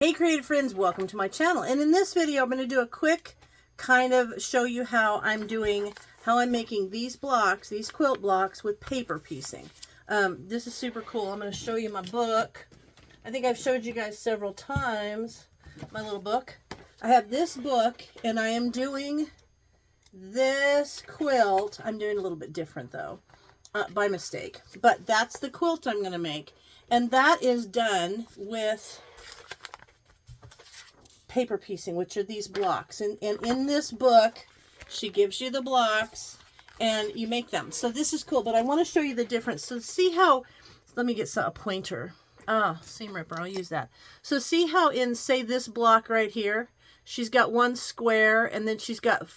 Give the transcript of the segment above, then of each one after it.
Hey creative friends, welcome to my channel. And in this video, I'm going to do a quick kind of show you how I'm making these blocks, these quilt blocks with paper piecing. This is super cool. I'm going to show you my book. I think I've showed you guys several times my little book. I have this book and I am doing this quilt. I'm doing a little bit different though, by mistake. But that's the quilt I'm going to make. And that is done with paper piecing, which are these blocks, and in this book she gives you the blocks and you make them. So this is cool, but I want to show you the difference. So see how, let me get a pointer, seam ripper, I'll use that. So see how in, say, this block right here, she's got one square and then she's got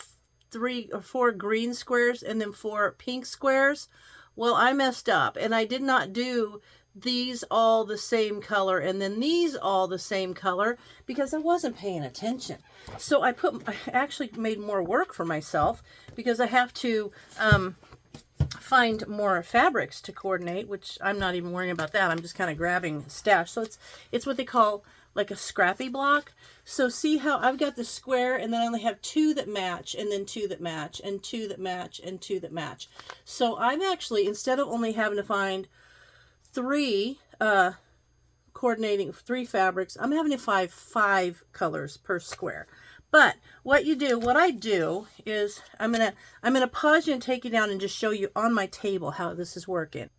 3 or 4 green squares and then 4 pink squares. Well, I messed up and I did not do these all the same color and then these all the same color because I wasn't paying attention. So I actually made more work for myself because I have to find more fabrics to coordinate, which I'm not even worrying about that. I'm just kind of grabbing stash. So it's what they call like a scrappy block. So see how I've got the square and then I only have 2 that match and then 2 that match and 2 that match and 2 that match. So I'm actually, instead of only having to find 3 coordinating 3 fabrics, I'm having to find 5 colors per square. But what I do is I'm gonna pause you and take you down and just show you on my table how this is working.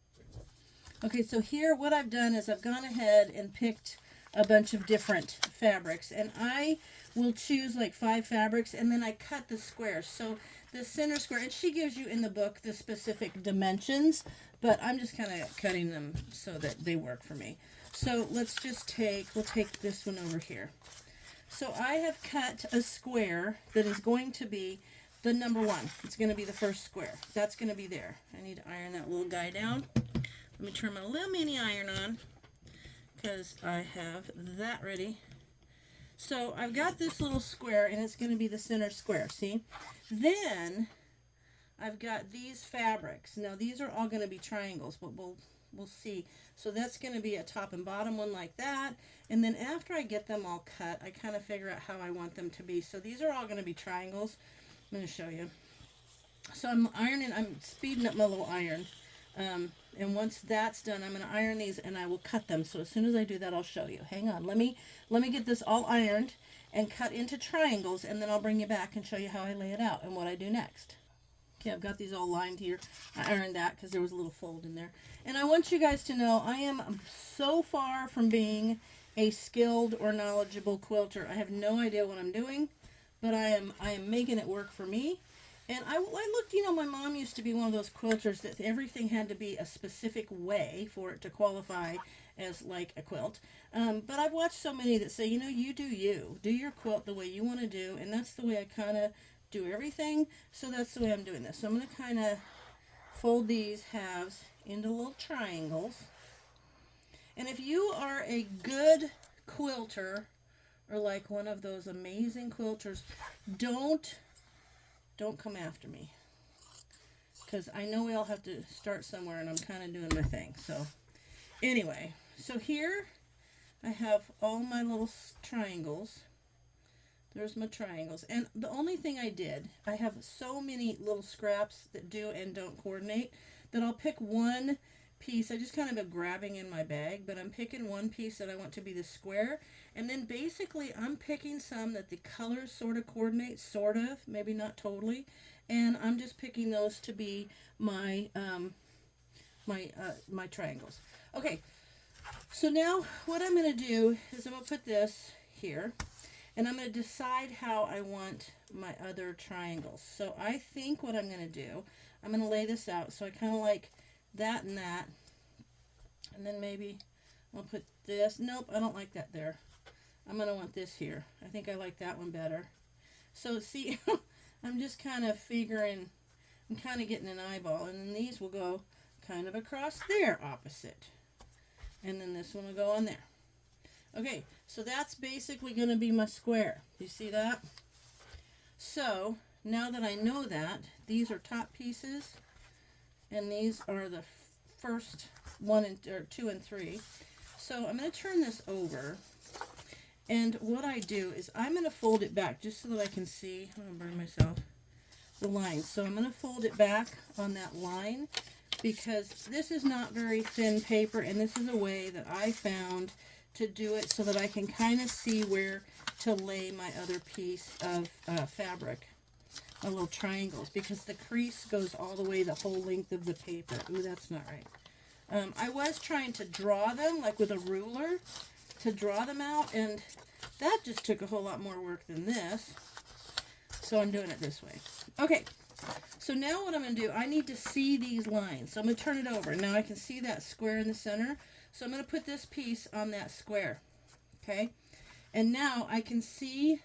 Okay, so here what I've done is I've gone ahead and picked a bunch of different fabrics, and I will choose like 5 fabrics and then I cut the squares. So the center square, and she gives you in the book the specific dimensions, but I'm just kind of cutting them so that they work for me. So let's just we'll take this one over here. So I have cut a square that is going to be the number 1. It's going to be the first square. That's going to be there. I need to iron that little guy down. Let me turn my little mini iron on because I have that ready. So I've got this little square and it's going to be the center square, see? Then I've got these fabrics. Now these are all going to be triangles, but we'll see. So that's going to be a top and bottom one like that. And then after I get them all cut, I kind of figure out how I want them to be. So these are all going to be triangles. I'm going to show you. So I'm speeding up my little iron. And once that's done, I'm going to iron these and I will cut them. So as soon as I do that, I'll show you. Hang on. Let me get this all ironed and cut into triangles, and then I'll bring you back and show you how I lay it out and what I do next. Okay, I've got these all lined here. I ironed that because there was a little fold in there. And I want you guys to know I am so far from being a skilled or knowledgeable quilter. I have no idea what I'm doing, but I am making it work for me. And I looked, my mom used to be one of those quilters that everything had to be a specific way for it to qualify as like a quilt. But I've watched so many that say, you do your quilt the way you want to do, and that's the way I kind of do everything. So that's the way I'm doing this. So I'm going to kind of fold these halves into little triangles. And if you are a good quilter or like one of those amazing quilters, don't come after me, because I know we all have to start somewhere and I'm kind of doing my thing. So anyway, so here I have all my little triangles. There's my triangles. And the only thing I have so many little scraps that do and don't coordinate that I'll pick one piece. I just kind of am grabbing in my bag, but I'm picking one piece that I want to be the square. And then basically I'm picking some that the colors sort of coordinate, sort of, maybe not totally. And I'm just picking those to be my my triangles. Okay, so now what I'm going to do is I'm going to put this here. And I'm going to decide how I want my other triangles. So I think what I'm going to do, I'm going to lay this out. So I kind of like that and that. And then maybe I'll put this. Nope, I don't like that there. I'm going to want this here. I think I like that one better. So see, I'm just kind of figuring, I'm kind of getting an eyeball. And then these will go kind of across there opposite. And then this one will go on there. Okay, so that's basically going to be my square. You see that? So now that I know that, these are top pieces, and these are the first 2 and 3. So I'm going to turn this over, And what I do is I'm going to fold it back just so that I can see. I'm going to burn myself. The line. So I'm going to fold it back on that line because this is not very thin paper, and this is a way that I found to do it so that I can kind of see where to lay my other piece of fabric, my little triangles, because the crease goes all the way the whole length of the paper. Ooh, that's not right. I was trying to draw them like with a ruler to draw them out, and that just took a whole lot more work than this. So I'm doing it this way. Okay, so now what I'm going to do, I need to see these lines. So I'm going to turn it over. Now I can see that square in the center. So I'm going to put this piece on that square. Okay, and now I can see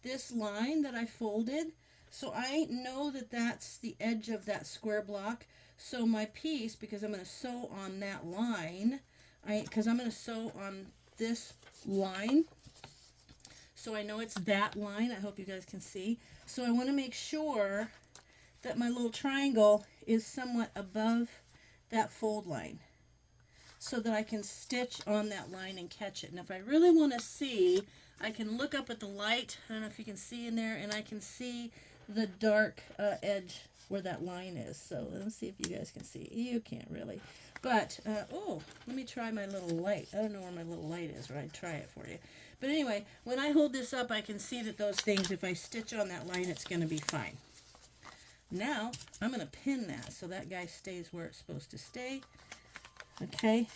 this line that I folded. So I know that that's the edge of that square block. So my piece, because I'm going to sew on that line, because I'm going to sew on this line, so I know it's that line. I hope you guys can see. So I want to make sure that my little triangle is somewhat above that fold line so that I can stitch on that line and catch it. And if I really want to see, I can look up at the light. I don't know if you can see in there, and I can see the dark edge where that line is. So let's see if you guys can see. You can't really. But, oh, let me try my little light. I don't know where my little light is, right? I'd try it for you. But anyway, when I hold this up, I can see that those things, if I stitch on that line, it's going to be fine. Now, I'm going to pin that so that guy stays where it's supposed to stay. Okay.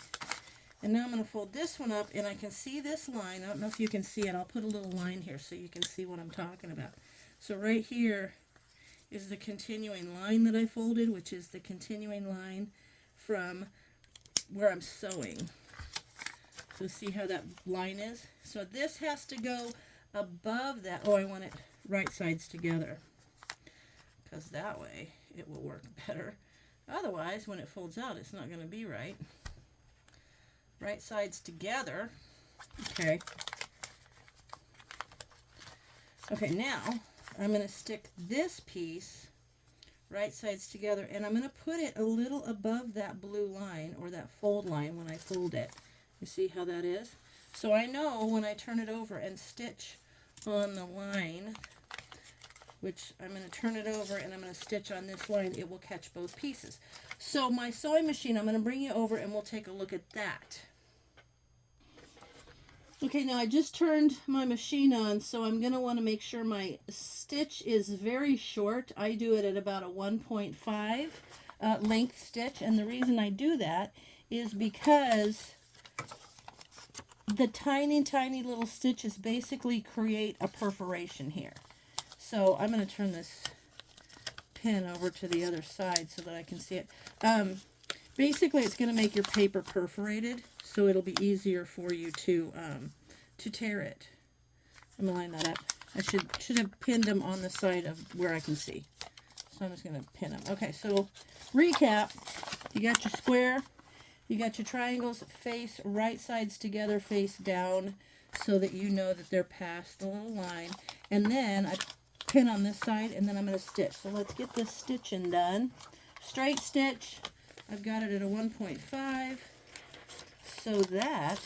And now I'm going to fold this one up, and I can see this line. I don't know if you can see it. I'll put a little line here so you can see what I'm talking about. So right here is the continuing line that I folded, which is the continuing line from where I'm sewing. So see how that line is? So this has to go above that. Oh, I want it right sides together, because that way it will work better. Otherwise, when it folds out, it's not going to be right. Right sides together. Okay. Okay, now I'm going to stick this piece right sides together, and I'm going to put it a little above that blue line, or that fold line, when I fold it. You see how that is? So I know when I turn it over and stitch on the line, which I'm going to turn it over and I'm going to stitch on this line, it will catch both pieces. So my sewing machine, I'm going to bring you over and we'll take a look at that. Okay, now I just turned my machine on, so I'm going to want to make sure my stitch is very short. I do it at about a 1.5 length stitch, and the reason I do that is because the tiny, tiny little stitches basically create a perforation here. So I'm going to turn this pin over to the other side so that I can see it. Basically, it's going to make your paper perforated, so it'll be easier for you to tear it. I'm going to line that up. I should have pinned them on the side of where I can see. So I'm just going to pin them. Okay, so recap. You got your square. You got your triangles, face right sides together, face down, so that you know that they're past the little line. And then I pin on this side, and then I'm going to stitch. So let's get this stitching done. Straight stitch. I've got it at a 1.5 so that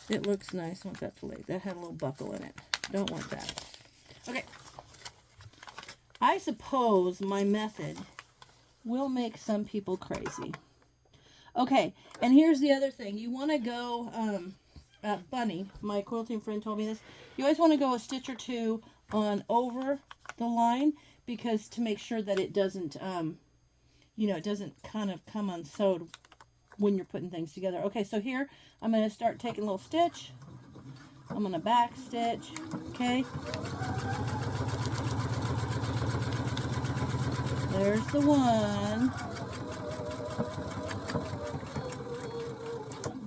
it looks nice. I want that fillet. That had a little buckle in it. Don't want that. Okay. I suppose my method will make some people crazy. Okay, and here's the other thing. You want to go, Bunny, my quilting friend told me this, you always want to go a stitch or two on over the line, because to make sure that it doesn't, it doesn't kind of come unsewed when you're putting things together. Okay, so here I'm going to start taking a little stitch. I'm going to back stitch, okay? There's the one.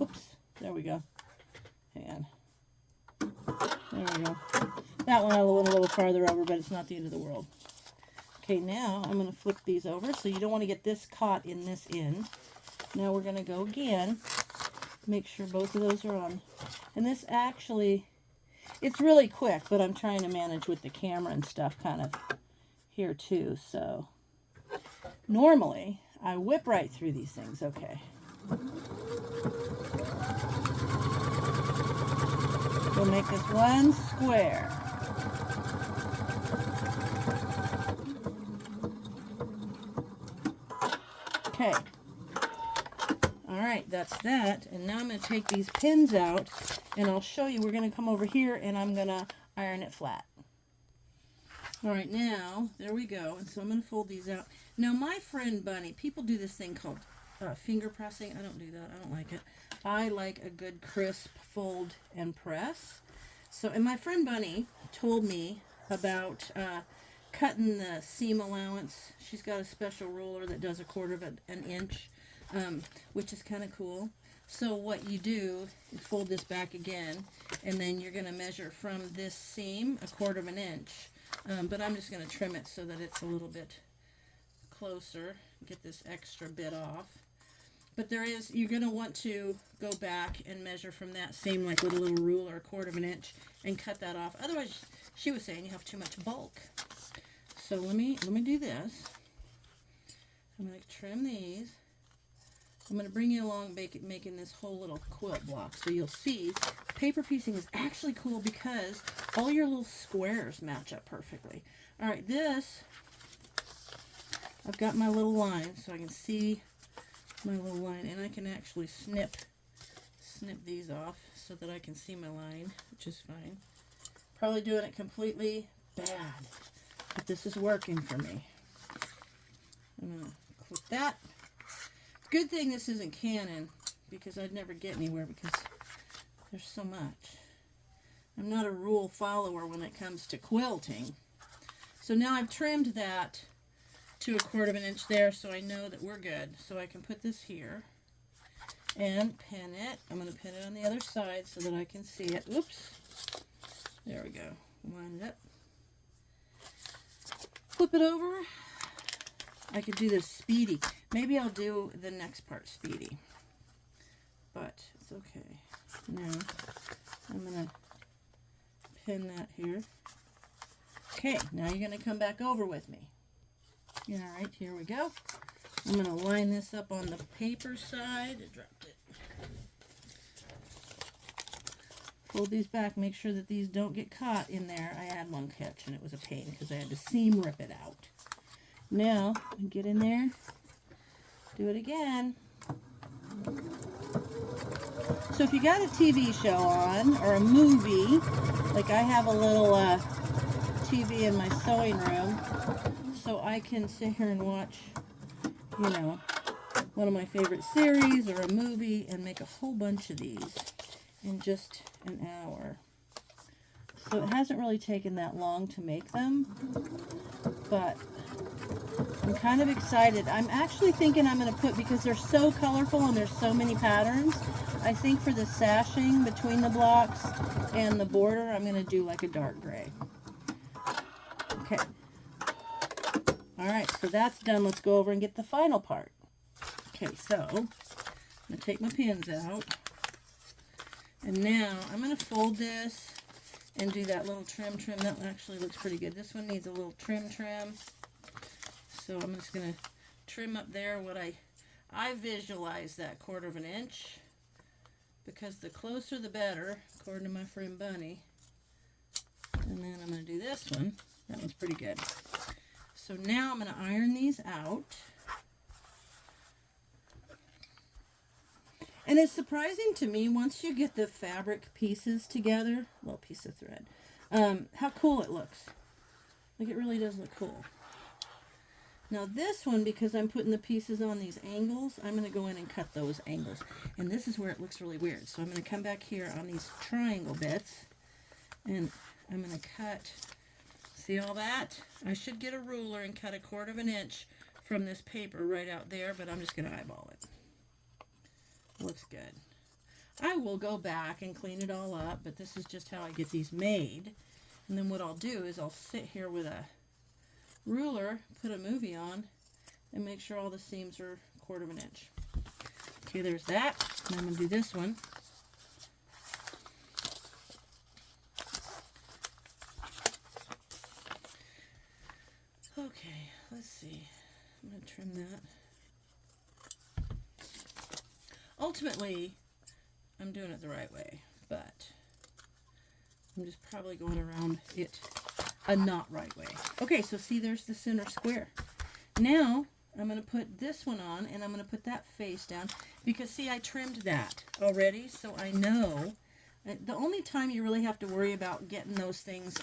Oops, there we go. Hang on. There we go. That one I went a little farther over, but it's not the end of the world. Okay, now I'm going to flip these over, so you don't want to get this caught in this end. Now we're going to go again. Make sure both of those are on. And this actually, it's really quick, but I'm trying to manage with the camera and stuff kind of here too. So normally I whip right through these things. Okay. We'll make this one square. Okay. All right, that's that. And now I'm going to take these pins out, and I'll show you. We're going to come over here, and I'm going to iron it flat. All right, now, there we go. And so I'm going to fold these out. Now, my friend Bunny, people do this thing called finger pressing. I don't do that. I don't like it. I like a good crisp fold and press. So, and my friend Bunny told me about cutting the seam allowance. She's got a special ruler that does 1/4 of an inch, which is kind of cool. So what you do, you fold this back again, and then you're going to measure from this seam 1/4 of an inch. But I'm just going to trim it so that it's a little bit closer, get this extra bit off. But you're going to want to go back and measure from that seam like with a little ruler, 1/4 of an inch, and cut that off. Otherwise, she was saying you have too much bulk. So let me do this. I'm going to trim these. I'm going to bring you along making this whole little quilt block. So you'll see paper piecing is actually cool because all your little squares match up perfectly. All right, I've got my little line so I can see my little line, and I can actually snip these off so that I can see my line, which is fine. Probably doing it completely bad, but this is working for me. I'm going to click that. Good thing this isn't Canon, because I'd never get anywhere because there's so much. I'm not a rule follower when it comes to quilting. So now I've trimmed that to 1/4 of an inch there, so I know that we're good. So I can put this here and pin it. I'm going to pin it on the other side so that I can see it. Oops. There we go. Line it up. Flip it over. I could do this speedy. Maybe I'll do the next part speedy. But it's okay. Now, I'm going to pin that here. Okay, now you're going to come back over with me. All right, here we go. I'm going to line this up on the paper side. I dropped it. Fold these back. Make sure that these don't get caught in there. I had one catch, and it was a pain because I had to seam rip it out. Now, get in there. Do it again. So if you got a TV show on or a movie, like I have a little TV in my sewing room, so I can sit here and watch, you know, one of my favorite series or a movie and make a whole bunch of these in just an hour. So it hasn't really taken that long to make them, but I'm kind of excited. I'm actually thinking I'm going to put, because they're so colorful and there's so many patterns, I think for the sashing between the blocks and the border, I'm going to do like a dark gray. Okay. All right, so that's done. Let's go over and get the final part. Okay, so I'm going to take my pins out. And now I'm going to fold this and do that little trim. That actually looks pretty good. This one needs a little trim. So I'm just going to trim up there what I visualize that 1/4 of an inch, because the closer the better, according to my friend Bunny. And then I'm going to do this one. That one's pretty good. So now I'm going to iron these out. And it's surprising to me, once you get the fabric pieces together, well, piece of thread, how cool it looks. Like, it really does look cool. Now this one, because I'm putting the pieces on these angles, I'm going to go in and cut those angles. And this is where it looks really weird. So I'm going to come back here on these triangle bits, and I'm going to cut, see all that? I should get a ruler and cut 1/4 of an inch from this paper right out there, but I'm just going to eyeball it. Looks good. I will go back and clean it all up, but this is just how I get these made. And then what I'll do is I'll sit here with a ruler, put a movie on, and make sure all the seams are 1/4 of an inch. Okay, there's that. And I'm going to do this one. Okay, let's see. I'm going to trim that. Ultimately, I'm doing it the right way, but I'm just probably going around it a not right way. Okay, so see, there's the center square. Now I'm going to put this one on, and I'm going to put that face down, because see, I trimmed that already, so I know. The only time you really have to worry about getting those things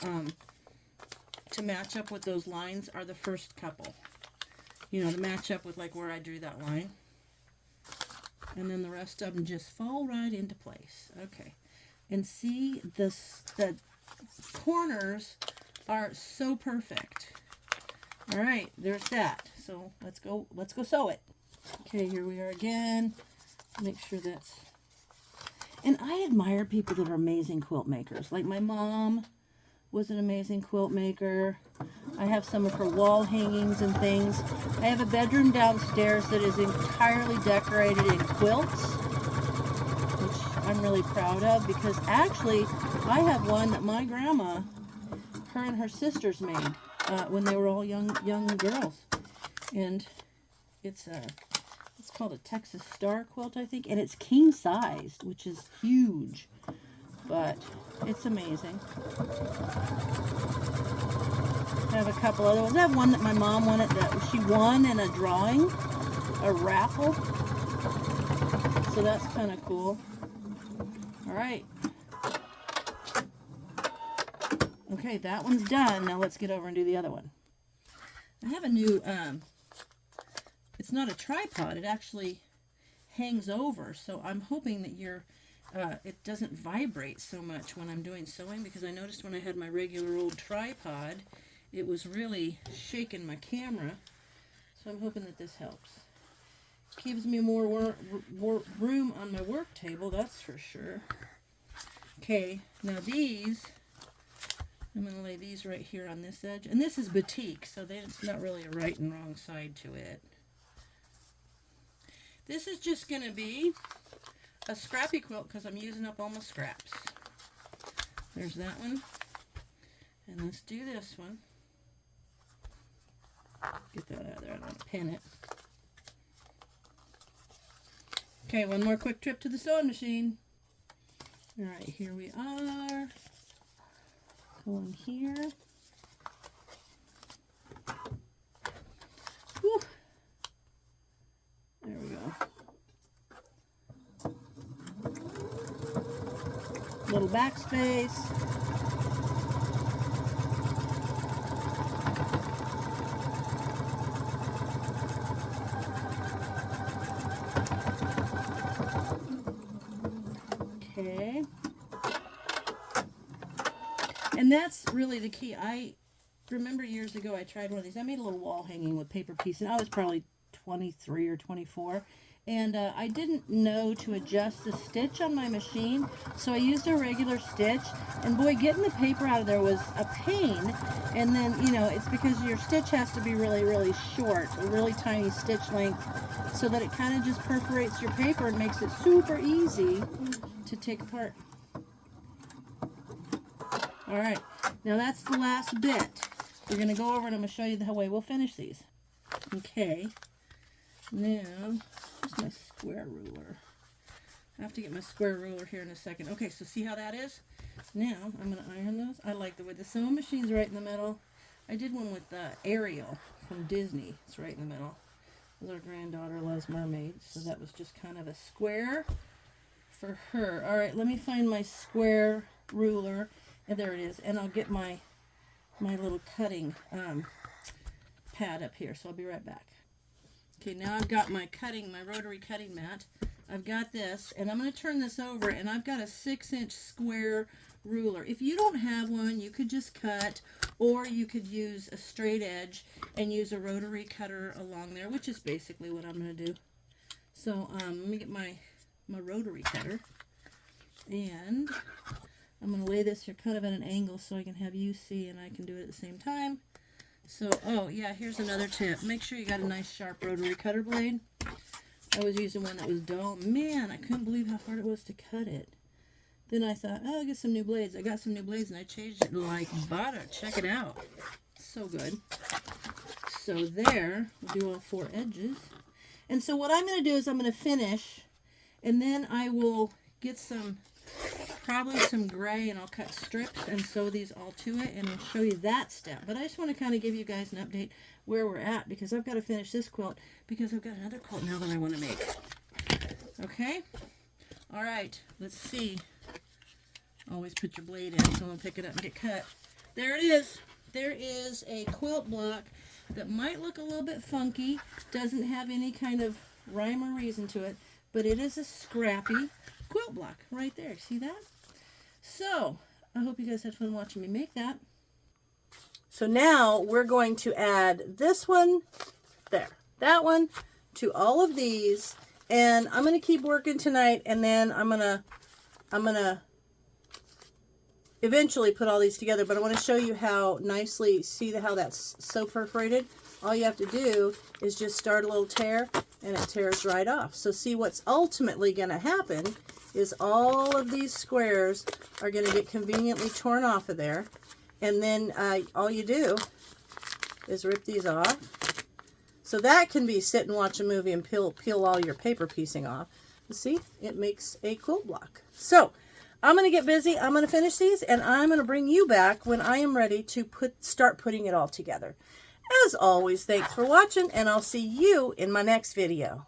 to match up with those lines are the first couple. You know, to match up with like where I drew that line. And then the rest of them just fall right into place. Okay. And see, the corners are so perfect. All right, there's that. So let's go sew it. Okay, here we are again. Make sure that's... And I admire people that are amazing quilt makers. Like my mom was an amazing quilt maker. I have some of her wall hangings and things. I have a bedroom downstairs that is entirely decorated in quilts, which I'm really proud of, because actually I have one that my grandma, her and her sisters made when they were all young girls. And it's called a Texas Star quilt, I think, and it's king sized, which is huge, but it's amazing. I have a couple other ones. I have one that my mom wanted, that she won in a drawing, a raffle, so that's kind of cool. All right. Okay, that one's done. Now let's get over and do the other one. I have a new, it's not a tripod, it actually hangs over, so I'm hoping that it doesn't vibrate so much when I'm doing sewing, because I noticed when I had my regular old tripod, it was really shaking my camera, so I'm hoping that this helps. Gives me more room on my work table, that's for sure. Okay, now these, I'm going to lay these right here on this edge, and this is batik, so it's not really a right and wrong side to it. This is just going to be a scrappy quilt because I'm using up all my scraps. There's that one. And let's do this one. Get that out of there. I don't want to pin it. Okay, one more quick trip to the sewing machine. All right, here we are. Going here. Whew. There we go. Little backspace. Okay. And that's really the key. I remember years ago I tried one of these. I made a little wall hanging with paper pieces, and I was probably 23 or 24, and I didn't know to adjust the stitch on my machine, so I used a regular stitch, and boy, getting the paper out of there was a pain. And then, you know, it's because your stitch has to be really, really short, a really tiny stitch length, so that it kind of just perforates your paper and makes it super easy to take apart. All right, now that's the last bit. We're going to go over and I'm going to show you the way we'll finish these. Okay, now, here's my square ruler. I have to get my square ruler here in a second. Okay, so see how that is? Now, I'm going to iron those. I like the way the sewing machine's right in the middle. I did one with Ariel from Disney. It's right in the middle. Our granddaughter loves mermaids, so that was just kind of a square for her. All right, let me find my square ruler. And there it is. And I'll get my little cutting pad up here. So I'll be right back. Okay, now I've got my rotary cutting mat. I've got this, and I'm going to turn this over, and I've got a 6-inch square ruler. If you don't have one, you could just cut, or you could use a straight edge and use a rotary cutter along there, which is basically what I'm going to do. So let me get my rotary cutter, and I'm going to lay this here kind of at an angle so I can have you see and I can do it at the same time. So, oh yeah, here's another tip. Make sure you got a nice sharp rotary cutter blade. I was using one that was dull. Man, I couldn't believe how hard it was to cut it. Then I thought, oh, I'll get some new blades. I got some new blades and I changed it like butter. Check it out. So good. So there, we'll do all 4 edges. And so what I'm going to do is I'm going to finish, and then I will get some probably some gray, and I'll cut strips and sew these all to it, and I'll show you that step. But I just want to kind of give you guys an update where we're at, because I've got to finish this quilt, because I've got another quilt now that I want to make. Okay? All right, let's see. Always put your blade in so I'm going to pick it up and get cut. There it is. There is a quilt block that might look a little bit funky, doesn't have any kind of rhyme or reason to it, but it is a Scrappy Quilt Block right there. See that? So, I hope you guys had fun watching me make that. So now we're going to add this one, there, that one, to all of these, and I'm going to keep working tonight, and then I'm going to eventually put all these together, but I want to show you how nicely, see how that's so perforated? All you have to do is just start a little tear, and it tears right off. So see, what's ultimately going to happen is all of these squares are going to get conveniently torn off of there, and then all you do is rip these off. So that can be sit and watch a movie and peel all your paper piecing off. See, it makes a quilt block. So I'm going to get busy. I'm going to finish these, and I'm going to bring you back when I am ready to start putting it all together. As always, thanks for watching, and I'll see you in my next video.